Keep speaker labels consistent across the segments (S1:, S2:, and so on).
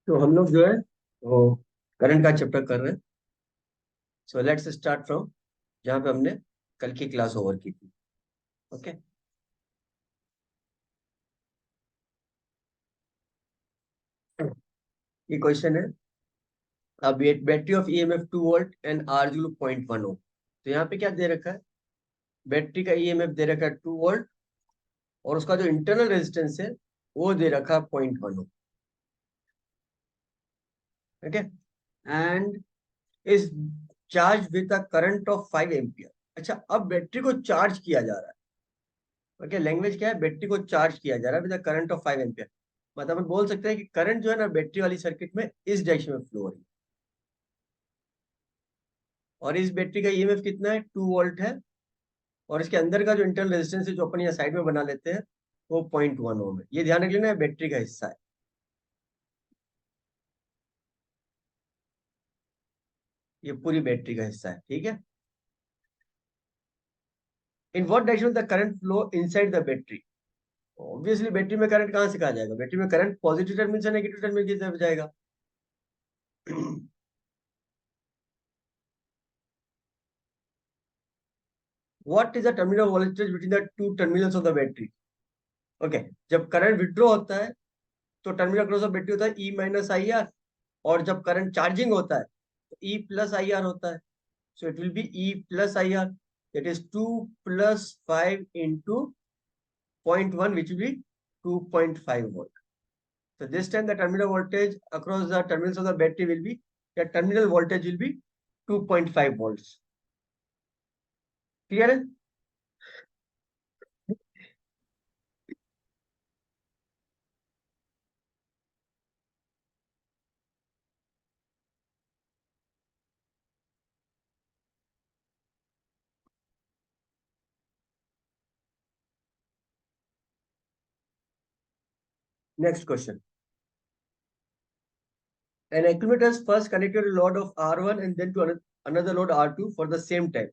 S1: तो हम लोग जो है वो करंट का चैप्टर कर रहे हैं। सो लेट्स स्टार्ट फ्रॉम जहाँ पे हमने कल की क्लास ओवर की थी। ओके। ये क्वेश्चन है, अब battery of EMF 2 volt and R joule 0.1 ohm. तो यहाँ पे क्या दे रखा है, बैटरी का ईएमएफ दे रखा है 2 वोल्ट और उसका जो इंटरनल रेजिस्टेंस है वो दे रखा है 0.1 ohm. Okay. And is charge with a current of 5 ampere. अच्छा, अब बैटरी को चार्ज किया जा रहा है। ओके, लैंग्वेज क्या है, बैटरी को चार्ज किया जा रहा है विद करंट ऑफ 5 एम्पियर। मतलब हम बोल सकते हैं कि करंट जो है ना बैटरी वाली सर्किट में इस डायरेक्शन में फ्लो हो रही है। और इस बैटरी का ईएमएफ कितना है, 2 वोल्ट है। और इसके अंदर का जो इंटरनल रेजिस्टेंस है जो अपन यहाँ साइड में बना लेते हैं वो 0.1 ओम है। ये ध्यान रख लेना, बैटरी का हिस्सा है। ये पूरी बैटरी का हिस्सा है, ठीक है। In what direction the current flow inside the battery. Obviously battery में करंट कहाँ से कहा जाएगा, बैटरी में करंट पॉजिटिव टर्मिनल से नेगेटिव टर्मिनल की तरफ जाएगा। What is the terminal voltage between the two terminals of the battery. Okay, जब करंट विड्रॉ होता है तो टर्मिनल क्रॉस ऑफ बैटरी होता है ई माइनस आई आर। और जब करंट चार्जिंग होता है तो ई प्लस आई आर होता है। So it will be E plus I R, that is 2 plus 5 into 0.1 which will be 2.5 volt. So this time the terminal voltage across the terminals of the battery will be, the terminal voltage will be 2.5 volts. Clear है? Next question. An accumulator is first connected to a load of R1 and then to another load R2 for the same time.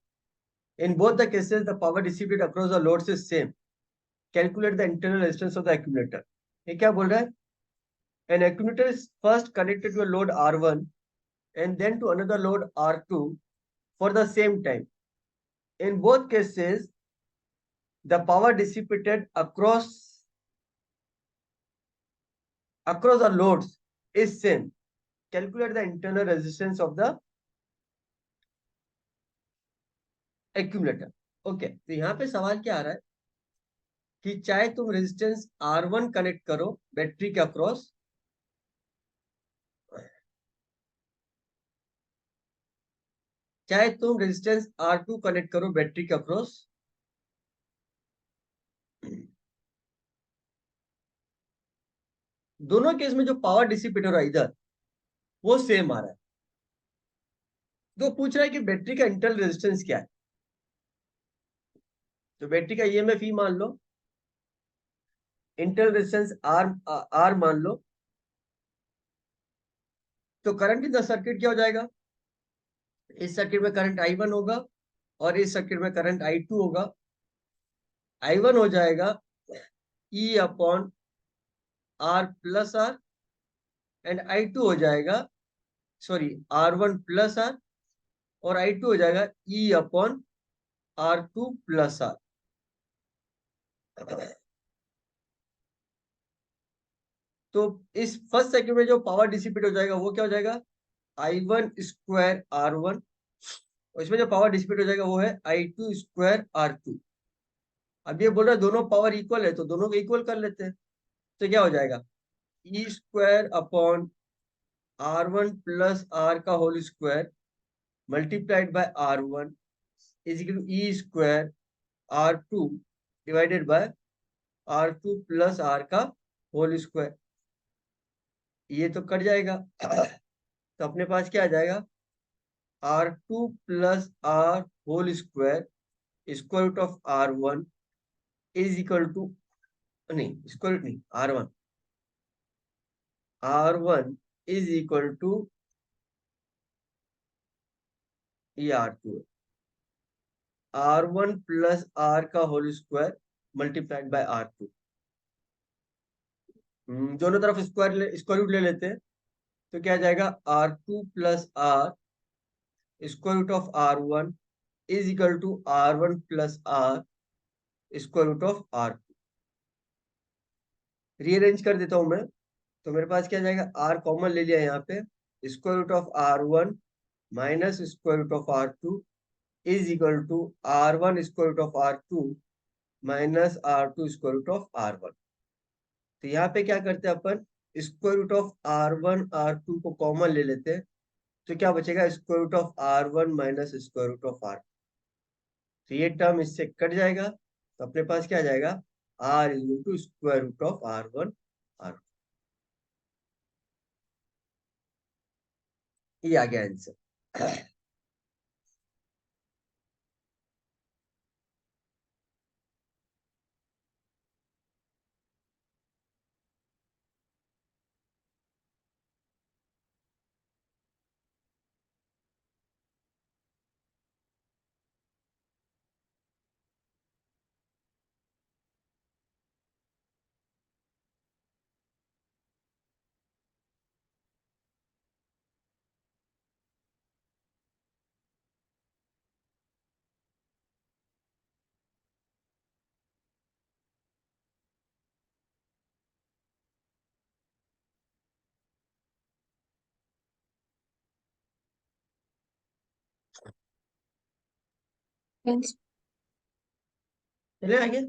S1: In both the cases, the power distributed across the loads is same. Calculate the internal resistance of the accumulator. ये क्या बोल रहा है? An accumulator is first connected to a load R1 and then to another load R2 for the same time. In both cases, the power dissipated across the loads is same. Calculate the internal resistance of the accumulator. Okay, तो यहाँ पे सवाल क्या आ रहा है कि चाहे तुम रेजिस्टेंस R1 कनेक्ट करो बैटरी के अक्रॉस, चाहे तुम रेजिस्टेंस R2 कनेक्ट करो बैटरी के अक्रॉस, दोनों केस में जो पावर डिसिपेट हो रहा है इधर वो सेम आ रहा है। तो पूछ रहा है कि बैटरी का इंटरनल रेजिस्टेंस क्या है। तो बैटरी का ईएमएफ ही मान लो, इंटरनल रेजिस्टेंस आर मान लो। तो करंट इन द सर्किट क्या हो जाएगा, इस सर्किट में करंट I1 होगा और इस सर्किट में करंट I2 होगा। I1 हो जाएगा E upon R plus R and I2 हो जाएगा, सॉरी, R1 प्लस आर और I2 हो जाएगा E upon R2 plus are. तो इस फर्स्ट सेकंड में जो पावर डिसिपेट हो जाएगा वो क्या हो जाएगा, I1 स्क्वायर R1। और इसमें जो पावर डिसिपेट हो जाएगा वो है I2 स्क्वायर R2। अब ये बोल रहा है दोनों पावर इक्वल है तो दोनों को इक्वल कर लेते हैं। तो क्या हो जाएगा, E square upon R1 plus R का whole square multiplied by R1 is equal to E square R2 divided by R2 plus R का होल स्क्वायर। ये तो कट जाएगा। तो अपने पास क्या आ जाएगा, R2 plus R whole square square root of R1 is equal to, नहीं स्क्वायर रूट नहीं, R1 इज इक्वल टू ये R2 है, R1 प्लस आर का whole square multiplied by R2। दोनों तरफ स्क्वायर रूट ले लेते हैं। तो क्या जाएगा, R2 plus R square root of R1 is equal to R1 plus R square root of R2। Rearrange कर देता हूं मैं, तो मेरे पास क्या जाएगा, R कॉमन ले लिया यहाँ पे, square root of R1 minus square root of R2 is equal to R1 square root of R2 minus R2 square root of R1। तो यहाँ पे क्या करते हैं अपन, square root of R1 R2 को कॉमन ले लेते हैं, तो क्या बचेगा, square root of R1 minus square root of R। तो ये टर्म इससे कट जाएगा, तो अपने पास क्या जाएगा, R is equal to square root of R1 R। ये आ गया आंसर। चले आगे।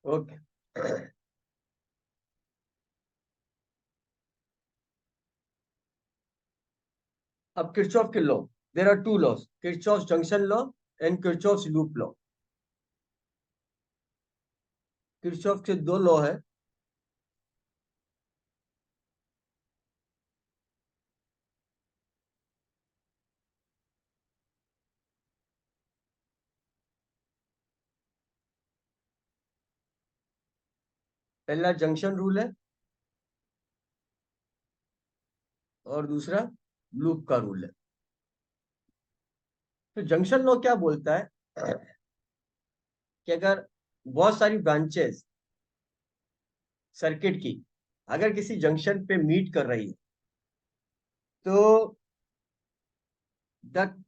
S1: ओके, अब किरचॉफ के law, there are two laws, Kirchhoff junction law and Kirchhoff loop law. Kirchhoff के दो लॉ है। पहला जंक्शन रूल है और दूसरा लूप का रूल है। तो जंक्शन लॉ क्या बोलता है कि अगर बहुत सारी ब्रांचेस सर्किट की अगर किसी जंक्शन पे मीट कर रही है, तो द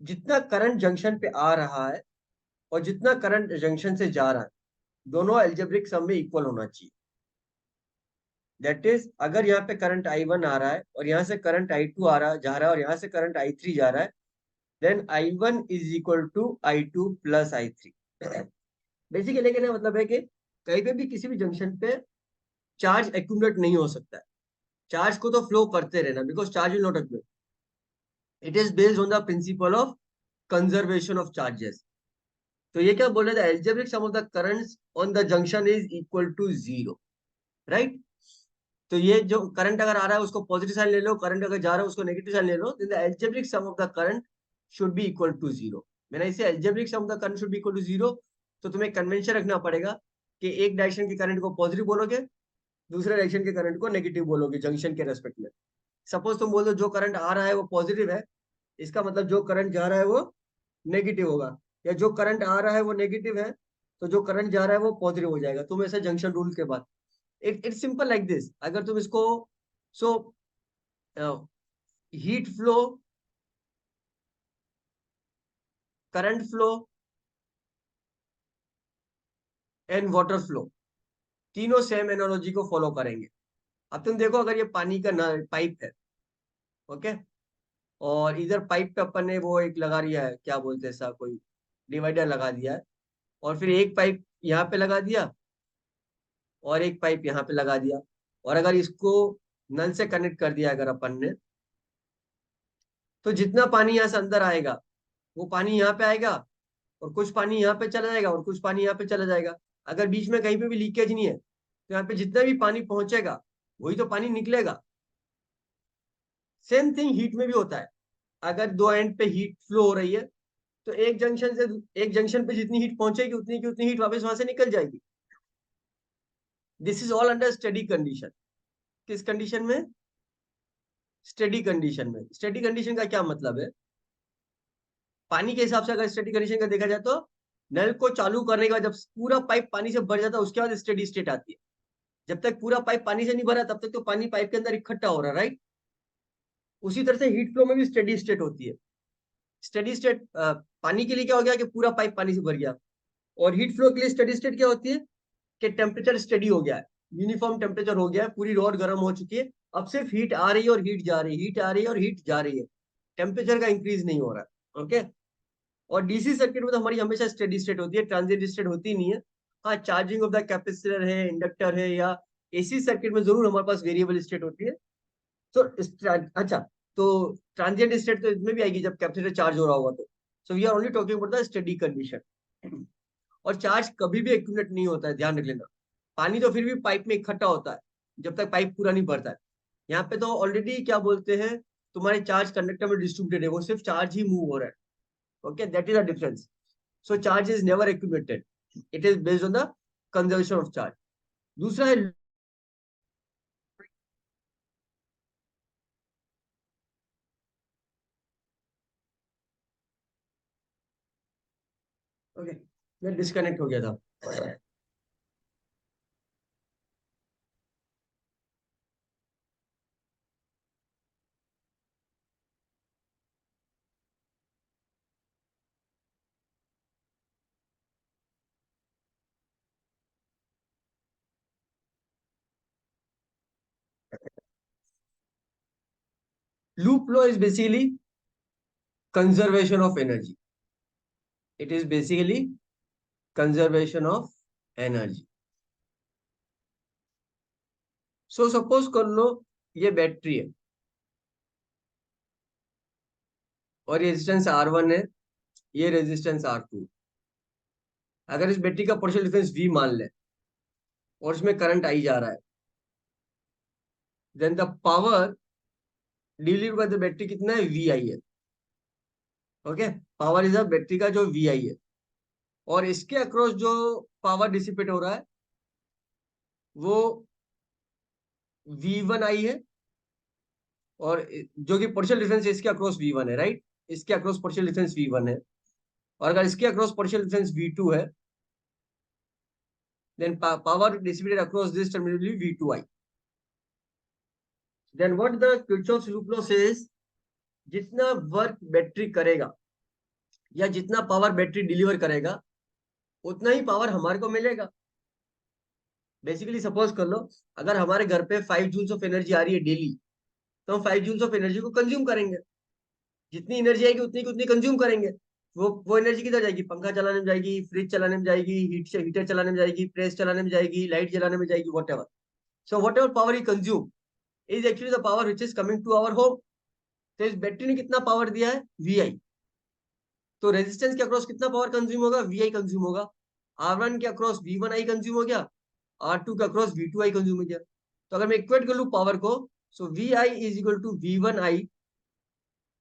S1: जितना करंट जंक्शन पे आ रहा है और जितना करंट जंक्शन से जा रहा है, दोनों अलजेब्रिक सम में इक्वल होना चाहिए। दैट इज, अगर यहाँ पे करंट I1 आ रहा है और यहाँ से करंट I2 आ रहा जा रहा है और यहाँ से करंट I3 जा रहा है, then I1 is equal to I2 plus I3। Basically कहने का मतलब है कि कहीं पे भी किसी भी जंक्शन पे चार्ज एक्यूमुलेट नहीं हो सकता है। चार्ज को तो फ्लो करते रहना, because charge will not accumulate. It is based on the principle of conservation of charges. तो ये क्या बोल रहे थे, algebraic sum of the currents on the junction is equal to zero, right. तो ये जो करंट अगर आ रहा है उसको पॉजिटिव साइन ले लो, करंट अगर जा रहा है उसको नेगेटिव साइन ले लो, then the algebraic sum of the current should be equal to zero. मैंने इसे algebraic sum of the current should be equal to zero, तो तुम्हें कन्वेंशन रखना पड़ेगा कि एक डायरेक्शन के करंट को पॉजिटिव बोलोगे, दूसरे डायरेक्शन के करंट को नेगेटिव बोलोगे जंक्शन के रेस्पेक्ट में। सपोज तुम बोल दो जो करंट आ रहा है वो पॉजिटिव है, इसका मतलब जो करंट जा रहा है वो नेगेटिव होगा, या जो करंट आ रहा है वो नेगेटिव है तो जो करंट जा रहा है वो पॉजिटिव हो जाएगा। तुम ऐसे जंक्शन रूल के बाद इट्स सिंपल लाइक दिस। अगर तुम इसको, so heat flow, current flow and water flow, तीनों सेम एनालॉजी को फॉलो करेंगे। अब तुम देखो, अगर ये पानी का पाइप है, ओके, और इधर पाइप पे अपन ने वो एक लगा दिया है, क्या बोलते हैं ऐसा, कोई डिवाइडर लगा दिया है, और फिर एक पाइप यहाँ पे लगा दिया और एक पाइप यहाँ पे लगा दिया, और अगर इसको नल से कनेक्ट कर दिया अगर अपन ने, तो जितना पानी यहाँ से अंदर आएगा वो पानी यहाँ पे आएगा, और कुछ पानी यहाँ पे चला जाएगा और कुछ पानी यहाँ पे चला जाएगा। अगर बीच में कहीं पे भी लीकेज नहीं है, तो यहाँ पे जितना भी पानी पहुंचेगा वही तो पानी निकलेगा। सेम थिंग हीट में भी होता है। अगर दो एंड पे हीट फ्लो हो रही है तो एक जंक्शन पे जितनी हीट पहुंचेगी उतनी की उतनी हीट वापस वहां से निकल जाएगी। This is all under steady condition. किस कंडीशन में? स्टेडी कंडीशन में। स्टेडी कंडीशन का क्या मतलब है? पानी के हिसाब से अगर स्टेडी कंडीशन का देखा जाए तो नल को चालू करने के बाद जब पूरा पाइप पानी से भर जाता है उसके बाद स्टेडी स्टेट आती है। जब तक पूरा पाइप पानी से नहीं भरा तब तक तो पानी पाइप के अंदर इकट्ठा हो रहा है, राइट? उसी तरह से हीट फ्लो में भी स्टेडी स्टेट होती है। स्टेडी स्टेट पानी के लिए क्या हो गया कि पूरा पाइप पानी से भर गया, और हीट फ्लो के लिए स्टेडी स्टेट क्या होती है कि टेम्परेचर स्टेडी हो गया है, यूनिफॉर्म टेम्परेचर हो गया है, पूरी रॉड गर्म हो चुकी है, अब सिर्फ हीट आ रही है और हीट जा रही है, हीट आ रही है और हीट जा रही है, टेम्परेचर का इंक्रीज नहीं हो रहा है। ओके। और डीसी सर्किट में तो हमारी हमेशा स्टेडी स्टेट होती है, ट्रांजिएंट स्टेट होती नहीं है। हाँ, चार्जिंग ऑफ द कैपेसिटर है, इंडक्टर है, या एसी सर्किट में जरूर हमारे पास वेरिएबल स्टेट होती है। तो अच्छा, तो ट्रांजिएंट स्टेट तो इसमें भी आएगी जब कैपेसिटर चार्ज हो रहा होगा तो। So we are only talking about the steady condition. और चार्ज कभी भी एक्यूमुलेट नहीं होता है, ध्यान रख लेना। पानी तो फिर भी पाइप में इकट्ठा होता है जब तक पाइप पूरा नहीं भरता है। यहाँ पे तो ऑलरेडी क्या बोलते हैं, तुम्हारे चार्ज कंडक्टर में डिस्ट्रीब्यूटेड है, वो सिर्फ चार्ज ही मूव हो रहा है। Okay, that is the difference. So charge is never accumulated, it is based on the conservation of charge. दूसरा है, ओके, मैं डिस्कनेक्ट हो गया था। Loop low is basically conservation of energy. It is basically conservation of energy. So suppose कर लो ये battery है और रेजिस्टेंस R1 है, ये रेजिस्टेंस R2। अगर इस बैटरी का पोटेंशियल डिफरेंस V मान ले और इसमें करंट आई जा रहा है, then the power delivered by the battery कितना है? VI है। Okay, power is a battery का जो VI है, और इसके अक्रॉस जो पावर डिसिपेट हो रहा है वो V1I है, और जो कि पोटेंशियल डिफरेंस इसके अक्रॉस V1 है, राइट? इसके अक्रॉस पोटेंशियल डिफरेंस V1 है, और अगर इसके अक्रॉस पोटेंशियल डिफरेंस V2 है, then power dissipated across this terminal will be V2I। Then what the Kirchhoff's loop law says, जितना वर्क बैटरी करेगा या जितना पावर बैटरी डिलीवर करेगा उतना ही पावर हमारे को मिलेगा। बेसिकली सपोज कर लो, अगर हमारे घर पे 5 जूल्स ऑफ एनर्जी आ रही है डेली, तो हम 5 जूल्स ऑफ एनर्जी को कंज्यूम करेंगे। जितनी एनर्जी आएगी उतनी की उतनी कंज्यूम करेंगे। वो एनर्जी किधर जाएगी? पंखा चलाने में जाएगी, फ्रिज चलाने में जाएगी, हीटर चलाने में जाएगी, प्रेस चलाने में जाएगी, लाइट जलाने में जाएगी, whatever. So whatever power you consume is actually the power which is coming to our home. तो इस बैटरी ने कितना पावर दिया है? VI। तो रेजिस्टेंस के अक्रॉस कितना पावर कंज्यूम होगा? VI कंज्यूम होगा। R1 के अक्रॉस V1I कंज्यूम हो गया, R2 के अक्रॉस V2I कंज्यूम हो गया। तो अगर मैं इक्वेट कर लू पावर को, so VI is equal to V1I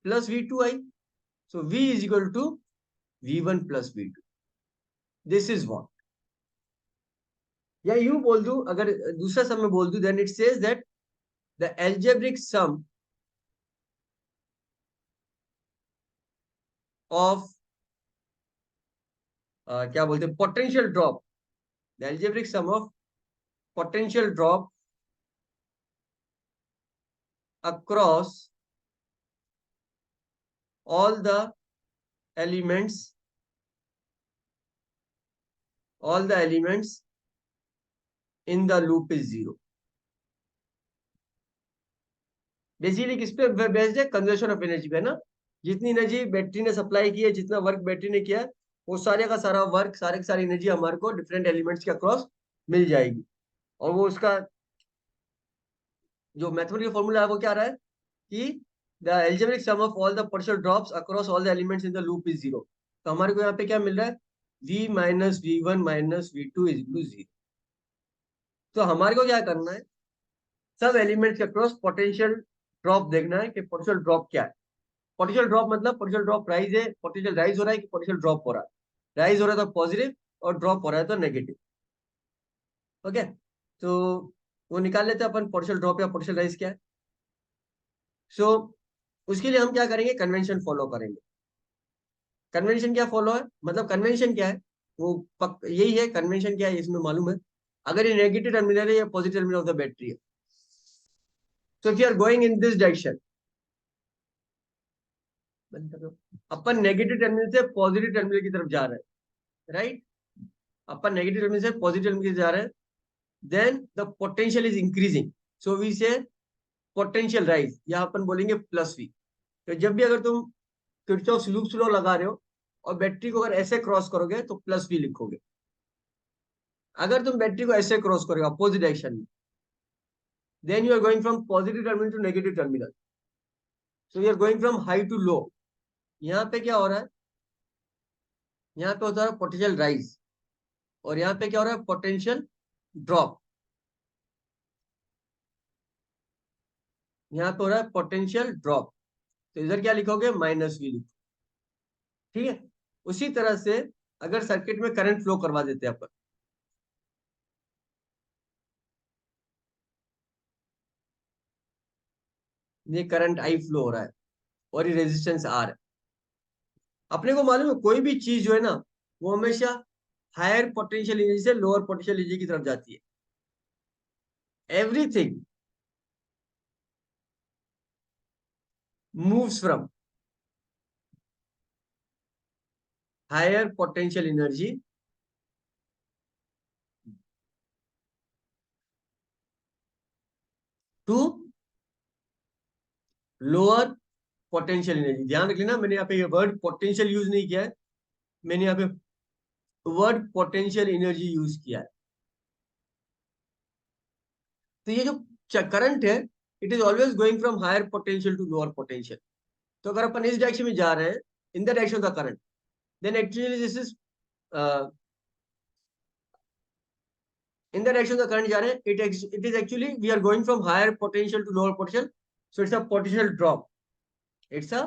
S1: plus V2I। So V is equal to V1 plus V2। This is what, या यूं बोल दूं, अगर दूसरा सम में बोल दूं, then it says that the algebraic sum of क्या बोलते हैं, potential drop, the algebraic sum of potential drop across all the elements, all the elements in the loop is zero। Basically किस पे बेस्ड है? कंजर्वेशन ऑफ एनर्जी पे ना। जितनी energy battery ने सप्लाई की है, जितना वर्क बैटरी ने किया है, वो सारे का सारा वर्क, सारे की सारी एनर्जी हमारे को डिफरेंट एलिमेंट्स के अक्रॉस मिल जाएगी। और वो उसका जो मैथमेटिकल फॉर्मूला है वो क्या रहा है कि the algebraic sum of all the potential drops across all the elements in the loop is zero. तो हमारे को यहाँ पे क्या मिल रहा है? V minus V1 minus V2 is equal to zero. तो हमारे को क्या करना है? सब एलिमेंट्स के अक्रॉस पोटेंशियल ड्रॉप देखना है कि पोटेंशियल ड्रॉप क्या है। पोटेंशियल ड्रॉप मतलब पोटेंशियल ड्रॉप राइज है, पोटेंशियल राइज हो रहा है कि पोटेंशियल ड्रॉप हो रहा है। राइज हो रहा है तो पॉजिटिव, और ड्रॉप हो रहा है तो नेगेटिव। ओके, तो वो निकाल लेते हैं अपन, पोटेंशियल ड्रॉप या पोटेंशियल राइज क्या है। सो उसके लिए हम क्या करेंगे, कन्वेंशन फॉलो करेंगे। कन्वेंशन क्या फॉलो है, मतलब कन्वेंशन क्या है, वो यही है कन्वेंशन क्या है इसमें मालूम है। अगर ये नेगेटिव टर्मिनल है या positive terminal of the battery है, so if you are going in this direction, अपन नेगेटिव टर्मिनल से पॉजिटिव टर्मिनल की तरफ जा रहे हैं, राइट। अपन नेगेटिव टर्मिनल से पॉजिटिव टर्मिनल की तरफ जा रहे हैं, then the potential is increasing, so we say potential rise, या अपन बोलेंगे प्लस वी। तो जब भी अगर तुम किरचॉफ लूप लॉ लगा रहे हो और बैटरी को अगर ऐसे क्रॉस करोगे तो प्लस वी लिखोगे। अगर तुम बैटरी को ऐसे क्रॉस करोगे अपोजिट डायरेक्शन में, then you are going from positive terminal to negative terminal, so you are going from high to low. यहाँ पे क्या हो रहा है, यहाँ पे होता है पोटेंशियल राइज, और यहाँ पे क्या हो रहा है, पोटेंशियल ड्रॉप। यहाँ पे हो रहा है पोटेंशियल ड्रॉप, तो इधर क्या लिखोगे, माइनस वी लिखो। ठीक है, उसी तरह से अगर सर्किट में करंट फ्लो करवा देते हैं अपन, ये करंट आई फ्लो हो रहा है और ये रेजिस्टेंस आर है। अपने को मालूम है कोई भी चीज जो है ना, वो हमेशा हायर पोटेंशियल एनर्जी से लोअर पोटेंशियल एनर्जी की तरफ जाती है। Everything moves from higher potential energy to lower potential energy. ध्यान रख लेना, मैंने यहाँ पे ये वर्ड पोटेंशियल यूज नहीं किया है, मैंने यहाँ पे वर्ड पोटेंशियल एनर्जी यूज किया है। तो ये जो करंट है, it is always going from higher potential to lower potential. तो अगर अपन इस डायरेक्शन में जा रहे हैं, in the direction of the current, then actually this is in the direction of the current जा रहे हैं, it is actually we are going from higher potential to lower potential, so it's a potential drop, it's a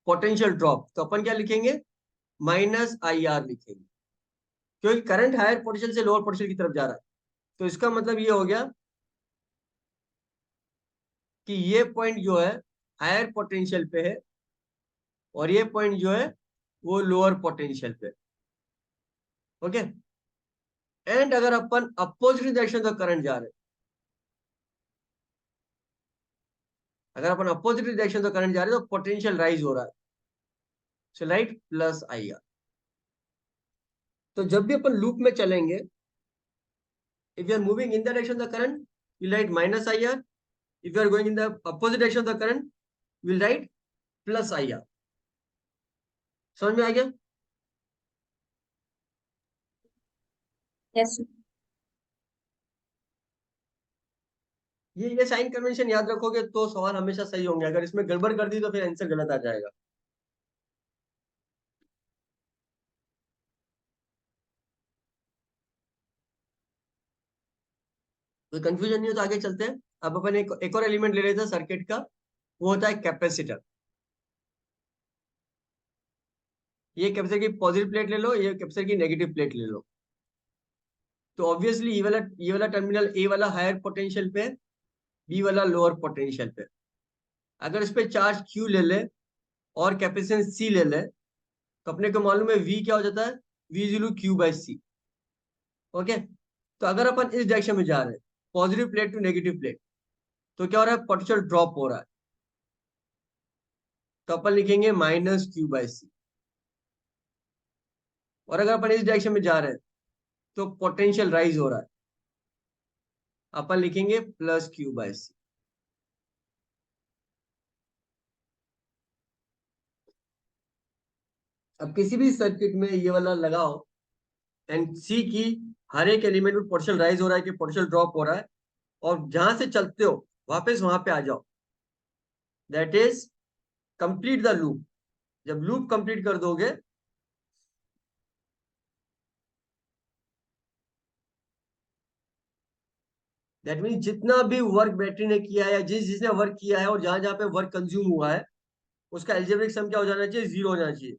S1: potential drop. तो अपन क्या लिखेंगे, minus I are लिखेंगे, क्योंकि current higher potential से लोअर पोटेंशियल की तरफ जा रहा है। तो इसका मतलब ये हो गया कि ये पॉइंट जो है हायर पोटेंशियल पे है, और ये पॉइंट जो है वो लोअर पोटेंशियल पे। ओके, एंड अगर अपन अपोजिट डायरेक्शन से करंट जा रहे हैं, अगर अपन अपोजिट डायरेक्शन से करंट जा रहे हैं तो पोटेंशियल राइज हो रहा है, सो राइट प्लस आई आर। तो जब भी अपन लूप में चलेंगे, if you are moving in the direction of the current, you write minus IR. If you are going in the opposite direction of the current, you will write plus IR. समझ में आ गया?
S2: Yes.
S1: ये sign convention याद रखोगे तो सवाल हमेशा सही होंगे, अगर इसमें गड़बड़ कर दी तो फिर आंसर गलत आ जाएगा। कोई कंफ्यूजन नहीं हो तो आगे चलते हैं। अब अपन एक और एलिमेंट ले लेते हैं सर्किट का, वो होता है कैपेसिटर। ये कैपेसिटर की पॉजिटिव प्लेट ले लो, ये कैपेसिटर की नेगेटिव प्लेट ले लो। तो ऑब्वियसली ये वाला टर्मिनल ए वाला हायर पोटेंशियल पे, बी वाला लोअर पोटेंशियल पे। अगर इस पे चार्ज क्यू ले ले और कैपेसिटेंस सी ले ले, तो अपने को मालूम है वी क्या हो जाता है, V is equal to Q by. Okay, तो अगर अपन इस डायरेक्शन में जा रहे हैं, positive plate to negative plate, तो क्या हो रहा है, पोटेंशियल ड्रॉप हो रहा है, तो अपन लिखेंगे माइनस क्यू बाई सी। और अगर अपन इस डायरेक्शन में जा रहे हैं तो पोटेंशियल राइज हो रहा है, अपन लिखेंगे प्लस क्यू बाई सी। अब किसी भी सर्किट में ये वाला लगाओ एंड सी की हर एक एलिमेंट में पोटेंशियल राइज हो रहा है कि पोटेंशियल ड्रॉप हो रहा है, और जहां से चलते हो वापस वहां पे आ जाओ, that is complete the loop. जब लूप कंप्लीट कर दोगे, दैट मीन्स जितना भी वर्क बैटरी ने किया है या जिस जिसने वर्क किया है और जहां जहां पे वर्क कंज्यूम हुआ है, उसका एल्जेब्रिक सम क्या हो जाना चाहिए? जीरो हो जाना चाहिए।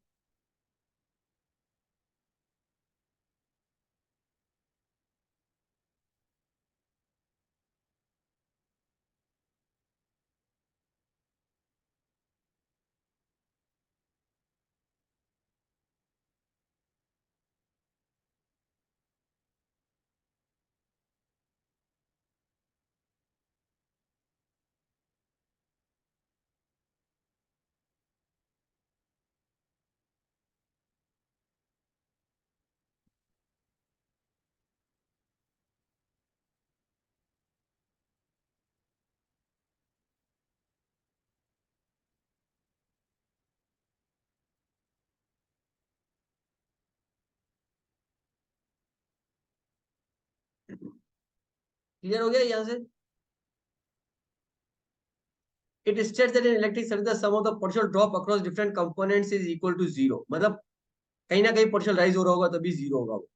S1: क्लियर हो गया यहाँ से? It states that in electric circuit the sum of the potential drop across different components is equal to zero, मतलब कहीं ना कहीं पोटेंशियल राइज हो रहा होगा तभी जीरो होगा वो।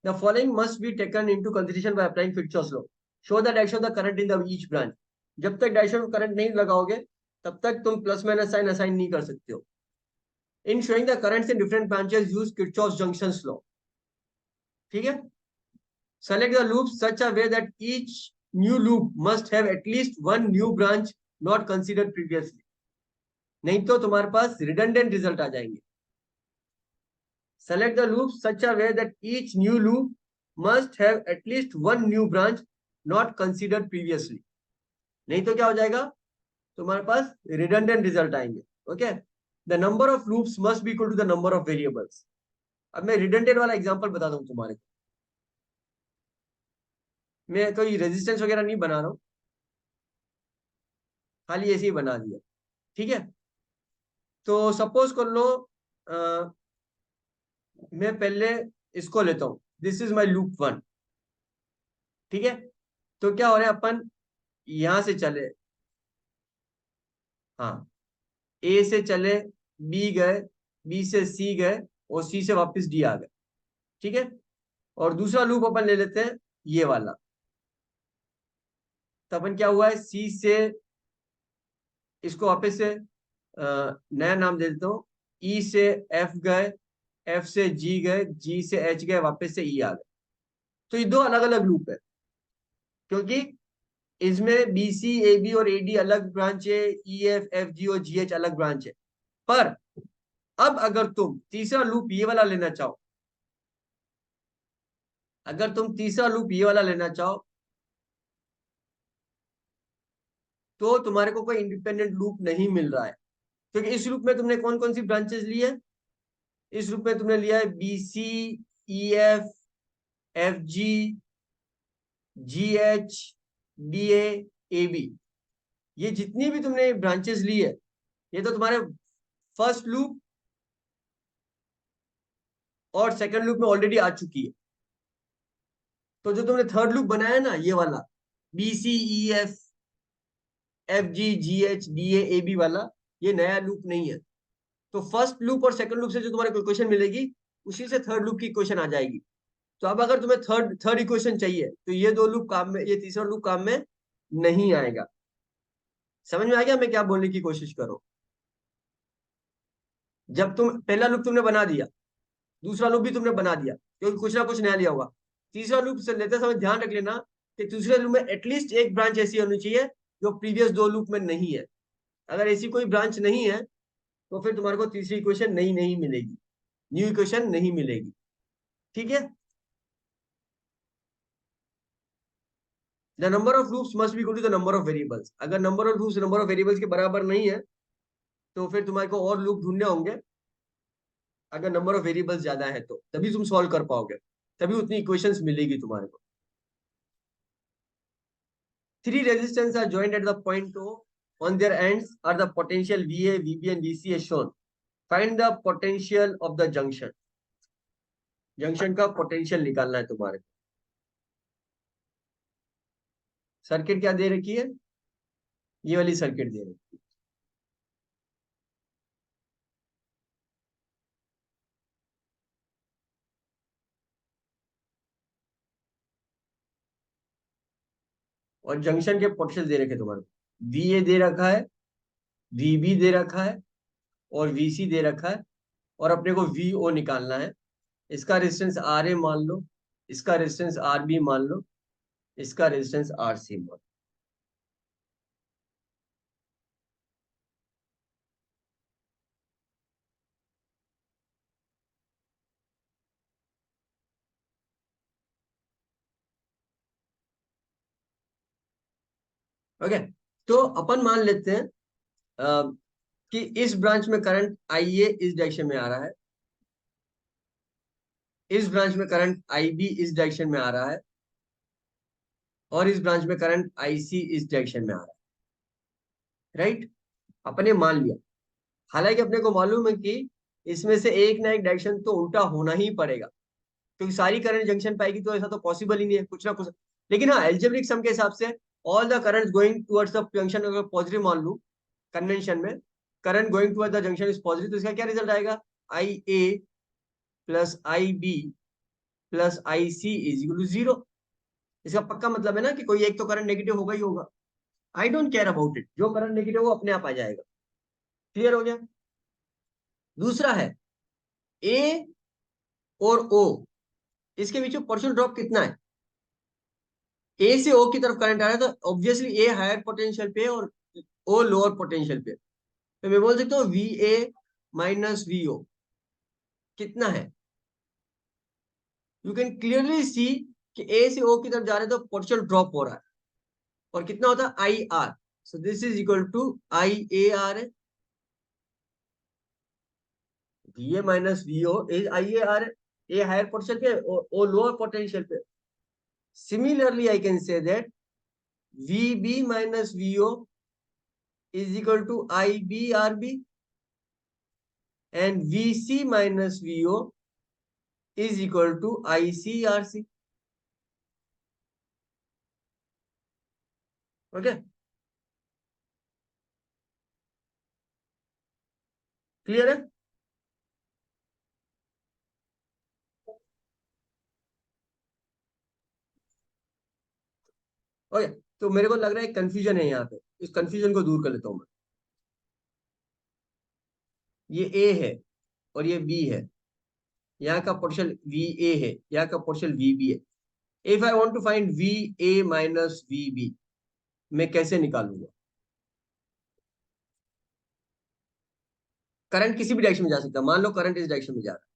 S1: The following must be taken into consideration by applying Kirchhoff's law. Show the direction of the current in the each branch. जब तक डायरेक्शन ऑफ करंट नहीं लगाओगे तब तक तुम प्लस माइनस साइन असाइन नहीं कर सकते हो। इन showing the currents in different branches use Kirchhoff's junction law. ठीक है। Select the loop such a way that each new loop must have at least one new branch not considered previously. नहीं तो तुम्हारे पास redundant result आ जाएंगे। Select the loop such a way that each new loop must have at least one new branch not considered previously. नहीं तो क्या हो जाएगा? तुम्हारे पास redundant result आएंगे। Okay? The number of loops must be equal to the number of variables. अब मैं redundant वाला एग्जांपल बताता हूँ तुम्हारे को। मैं कोई रेजिस्टेंस वगैरह नहीं बना रहा हूँ, खाली ऐसे ही बना दिया। ठीक है। तो सपोज कर लो, अ, मैं पहले इसको लेता हूं, this is my loop one. ठीक है। तो क्या हो रहा है, अपन यहां से चले, हाँ, ए से चले, बी गए, बी से सी गए, और सी से वापस डी आ गए। ठीक है। और दूसरा लूप अपन ले लेते हैं, ये वाला। तो अपन क्या हुआ है, सी से इसको वापस से नया नाम दे देता हूँ, ई से एफ गए, एफ से जी गए, जी से एच गए, वापस से ई आ गए। तो ये दो अलग अलग लूप है, क्योंकि इसमें बी सी ए बी और ए डी अलग ब्रांच है, ई एफ एफ जी और जी एच अलग ब्रांच है। पर अब अगर तुम तीसरा लूप ये वाला लेना चाहो, अगर तुम तीसरा लूप ये वाला लेना चाहो, तो तुम्हारे को कोई इंडिपेंडेंट लूप नहीं मिल रहा है, क्योंकि इस लूप में तुमने कौन कौन सी ब्रांचेस ली है? इस लूप में तुमने लिया है B C, E F, F G, G H, D A B. ये जितनी भी तुमने ब्रांचेस ली है, ये तो तुम्हारे फर्स्ट लूप और सेकंड लूप में ऑलरेडी आ चुकी है। तो जो तुमने थर्ड लूप बनाया ना, ये वाला B C E F F G G H D A B वाला, ये नया लूप नहीं है। तो फर्स्ट लूप और सेकंड लूप से जो तुम्हारे को इक्वेशन मिलेगी, उसी से थर्ड लूप की इक्वेशन आ जाएगी। तो अब अगर तुम्हें थर्ड थर्ड इक्वेशन चाहिए, तो ये दो लूप काम में, ये तीसरा लूप काम में नहीं आएगा। समझ में आ गया मैं क्या बोलने की कोशिश करूं? जब तुम पहला लूप तुमने बना दिया, दूसरा लूप भी तुमने बना दिया, क्योंकि कुछ ना कुछ नया लिया होगा। तीसरा लूप से लेते समय ध्यान रख लेना कि तीसरे लूप में एटलीस्ट एक ब्रांच ऐसी होनी चाहिए जो प्रीवियस दो लूप में नहीं है। अगर ऐसी कोई ब्रांच नहीं है, तो फिर तुम्हारे को तीसरी इक्वेशन नहीं नहीं मिलेगी, न्यू इक्वेशन नहीं मिलेगी। ठीक है। The number of loops must be equal to the number of variables. अगर number of loops number of variables के बराबर नहीं है, तो फिर तुम्हारे को और लूप ढूंढने होंगे। अगर नंबर ऑफ वेरिएबल्स ज्यादा है तो तभी तुम सॉल्व कर पाओगे, तभी उतनी इक्वेशंस मिलेगी तुम्हारे को। Three resistors are joined at the point O. On their ends are the potential VA, VB, and VC as shown. Find the potential of the junction. Junction का पोटेंशियल निकालना है तुम्हारे को। सर्किट क्या दे रखी है? ये वाली सर्किट दे रखी है। और जंक्शन के पोटेंशियल दे रखे तुम्हारे, वी ए दे रखा है, वी बी दे रखा है, और वी सी दे रखा है, और अपने को वी ओ निकालना है। इसका रेजिस्टेंस आर ए मान लो, इसका रेजिस्टेंस आर बी मान लो, इसका रेजिस्टेंस आर सी मान लो। ओके, तो अपन मान लेते हैं कि इस ब्रांच में करंट आई ए इस डायरेक्शन में आ रहा है, इस ब्रांच में करंट आई बी इस डायरेक्शन में आ रहा है, और इस ब्रांच में करंट आई सी इस डायरेक्शन में आ रहा है, राइट। अपने मान लिया। हालांकि अपने को मालूम है कि इसमें से एक ना एक डायरेक्शन तो उल्टा होना ही पड़ेगा, क्योंकि सारी करंट जंक्शन पाएगी तो ऐसा तो पॉसिबल ही नहीं है, कुछ ना कुछ। लेकिन हाँ, एल्जेब्रिक सम के हिसाब से all the current going towards the junction अगर पॉजिटिव मान लूं, कन्वेंशन में current going towards the junction is positive, तो इसका क्या रिजल्ट आएगा? I A plus I B plus I C is equal to zero. इसका पक्का मतलब है ना कि कोई एक तो करंट नेगेटिव होगा ही होगा। I don't care about it, जो करंट नेगेटिव वो अपने आप आ जाएगा। क्लियर हो गया? दूसरा है ए और ओ, इसके बीच में पोटेंशियल ड्रॉप कितना है? ए से ओ की तरफ करंट आ रहा है, तो ऑब्वियसली ए हायर पोटेंशियल पे और ओ लोअर पोटेंशियल पे। तो मैं बोल सकता हूँ V A minus V O कितना है? यू कैन क्लियरली सी कि ए से ओ की तरफ जा रहे हैं तो पोटेंशियल ड्रॉप हो रहा है, और कितना होता है? I R. So this is equal to I A R है, V A minus V O is I A R है। ए हायर पोटेंशियल पे, ओ लोअर पोटेंशियल पे। Similarly I can say that V B minus V O is equal to IBRB, and VC minus VO is equal to ICRC. Okay, clear है? Okay, तो मेरे को लग रहा है confusion है यहाँ पे, इस कंफ्यूजन को दूर कर लेता हूँ मैं। ये ए है और ये बी है, यहाँ का पोटेंशियल वी ए है, यहाँ का पोटेंशियल वी बी है। If I want to find V A minus V B, मैं कैसे निकालूंगा? करंट किसी भी डायरेक्शन में जा सकता है, मान लो करंट इस डायरेक्शन में जा रहा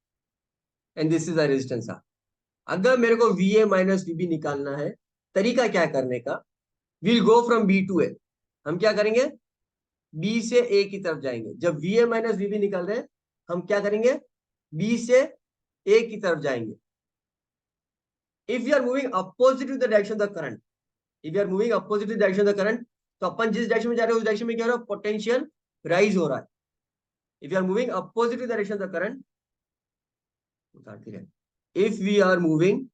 S1: है and this is the resistance R. अगर मेरे को V A minus V B निकालना है, तरीका क्या है करने का? We'll go from B to A. हम क्या करेंगे? बी से ए की तरफ जाएंगे। जब V A minus V B निकल रहे हैं, हम क्या करेंगे? बी से ए की तरफ जाएंगे। If you are moving opposite to the direction of the current, if you are moving opposite to the direction of the current, तो अपन जिस डायरेक्शन में जा रहे हैं उस डायरेक्शन में क्या हो रहा है? पोटेंशियल राइज हो रहा है। If you are moving opposite to the direction of the current, if we are moving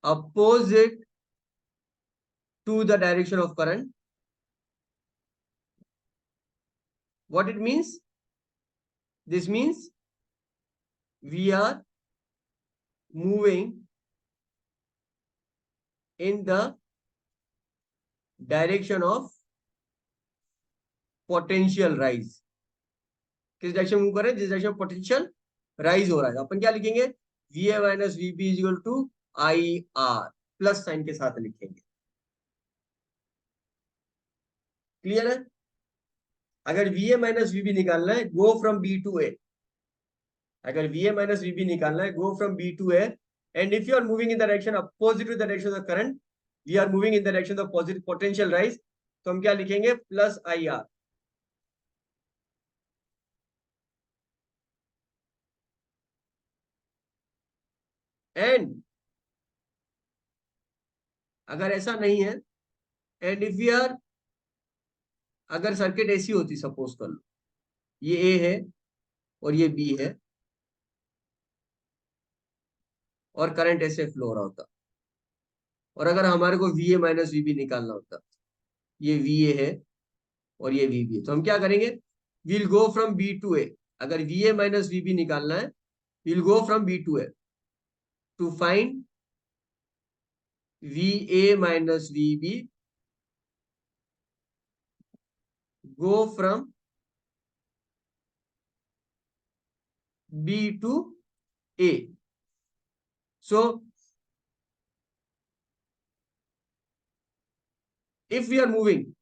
S1: opposite to the direction of current, what it means? This means we are moving in the direction of potential rise। किस direction move कर रहे हैं? जिस direction में potential rise हो रहा है। अपन क्या लिखेंगे? V A minus V B is equal to I R, plus sign के साथ लिखेंगे। क्लियर है? अगर V A minus V B निकालना है, go from B to A. अगर V A minus V B निकालना है, go from B to A, and if you are moving in the direction opposite to the direction of current, we are moving in the direction of positive potential rise, तो हम क्या लिखेंगे? Plus I are. And अगर ऐसा नहीं है, and if you are, अगर circuit ऐसी होती, सपोज कर लो ये ए है और ये बी है, और करंट ऐसे फ्लो हो रहा होता, और अगर हमारे को V A minus V B निकालना होता, ये वी ए है और ये वी बी है, तो हम क्या करेंगे? We'll go from B to A. अगर V A minus V B निकालना है, we'll go from B to A to find VA minus VB go from B to A. So if we are moving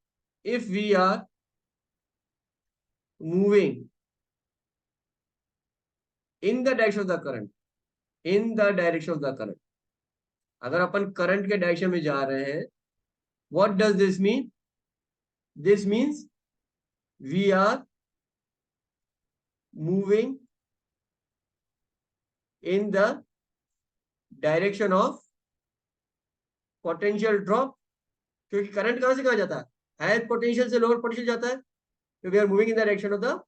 S1: in the direction of the current, अगर अपन current के direction में जा रहे हैं, what does this mean? This means we are moving in the direction of potential drop, क्योंकि current कहां से कहां जाता है? हायर पोटेंशियल से लोअर पोटेंशियल जाता है. तो we are moving in the direction of the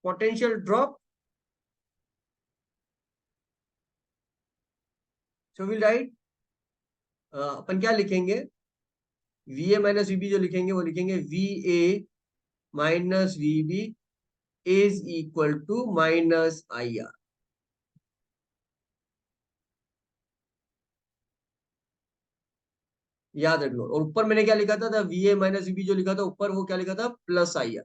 S1: potential drop. So we'll write, अपन क्या लिखेंगे? वी ए माइनस वीबी जो लिखेंगे वो लिखेंगे V A minus V B is equal to minus I R. याद रख लो. और ऊपर मैंने क्या लिखा था वी ए माइनस वीबी जो लिखा था ऊपर, वो क्या लिखा था? Plus I are.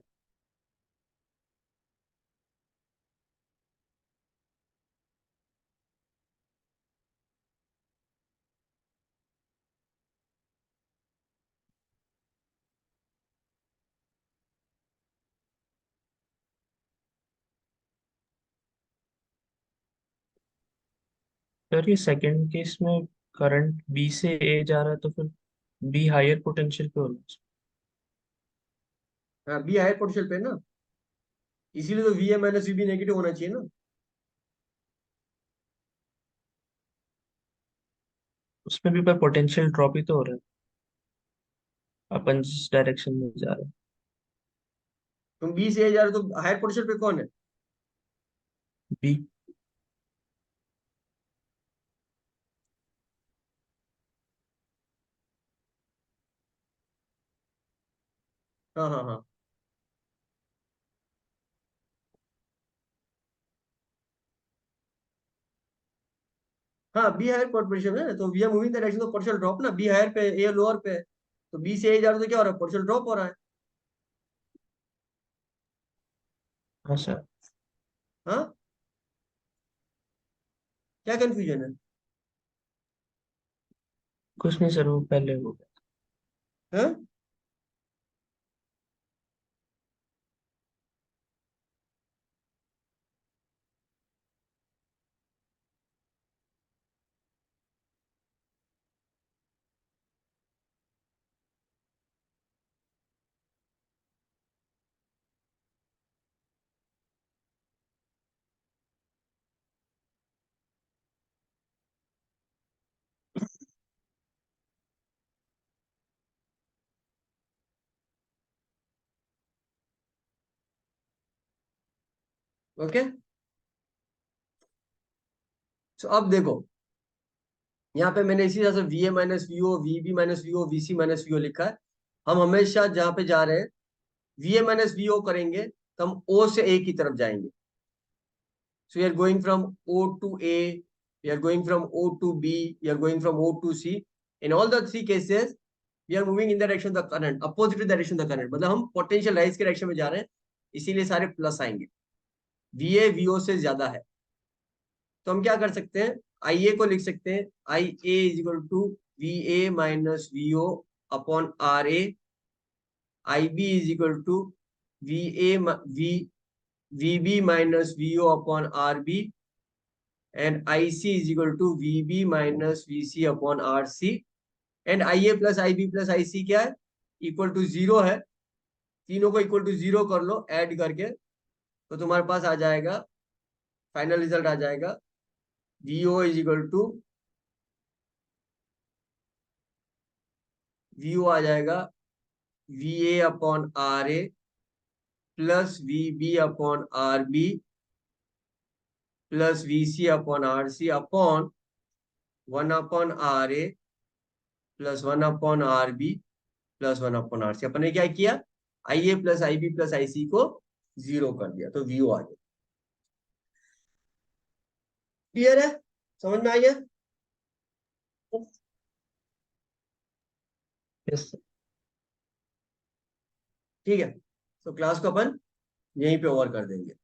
S2: सर ये सेकंड केस में करंट बी से ए जा रहा है तो फिर बी हायर पोटेंशियल पे होना चाहिए।
S1: हाँ, बी हायर पोटेंशियल पे ना, इसीलिए तो we A minus VB negative होना चाहिए ना.
S2: उसमें भी पर पोटेंशियल ड्रॉप ही तो हो रहा है अपन जिस डायरेक्शन में जा रहे हैं।
S1: तुम बी से ए जा रहे हो तो हायर पोटेंशियल पे कौन है?
S2: बी।
S1: हाँ हाँ हाँ. हाँ, बी हायर पोटेंशियल है तो we are moving the direction of potential drop ना. बी हायर पे, ए लोअर पे है. तो बी से ए जा रहे हो तो क्या हो रहा है? पोटेंशियल ड्रॉप हो रहा है.
S2: हाँ सर।
S1: हाँ, क्या कंफ्यूजन है?
S2: कुछ नहीं सर, वो पहले हो गया।
S1: हाँ, ओके. तो अब देखो, यहाँ पे मैंने इसी तरह से V A minus V O, V B minus V O, V C minus V O लिखा है. हम हमेशा जहाँ पे जा रहे हैं V A minus V O करेंगे तो हम ओ से ए की तरफ जाएंगे. So we are going from O to A, we are going from O to B, we are going from O to C. In all the three cases, we are moving in the direction of the current, opposite to the direction of the current. मतलब हम potential rise के direction में जा रहे हैं, इसीलिए सारे plus आएंगे. वी ए वी ओ से ज्यादा है तो हम क्या कर सकते हैं? आई ए को लिख सकते हैं I A is equal to V A minus V O upon R A. I B is equal to V A V V B minus V O upon R B. and IC is equal to VB minus VC upon RC. And IA plus IB plus IC क्या है? Equal to zero है. तीनों को equal to zero कर लो add करके, तो तुम्हारे पास आ जाएगा, फाइनल रिजल्ट आ जाएगा VO is equal to VO आ जाएगा VA upon RA plus VB upon RB plus VC upon RC upon 1 upon RA plus 1 upon RB plus 1 upon RC. अपन ने क्या किया? IA plus IB plus IC को zero कर दिया तो VO आ गया. क्लियर है? समझ में आ गया?
S2: यस।
S1: ठीक है, तो क्लास को अपन यहीं पे ओवर कर देंगे।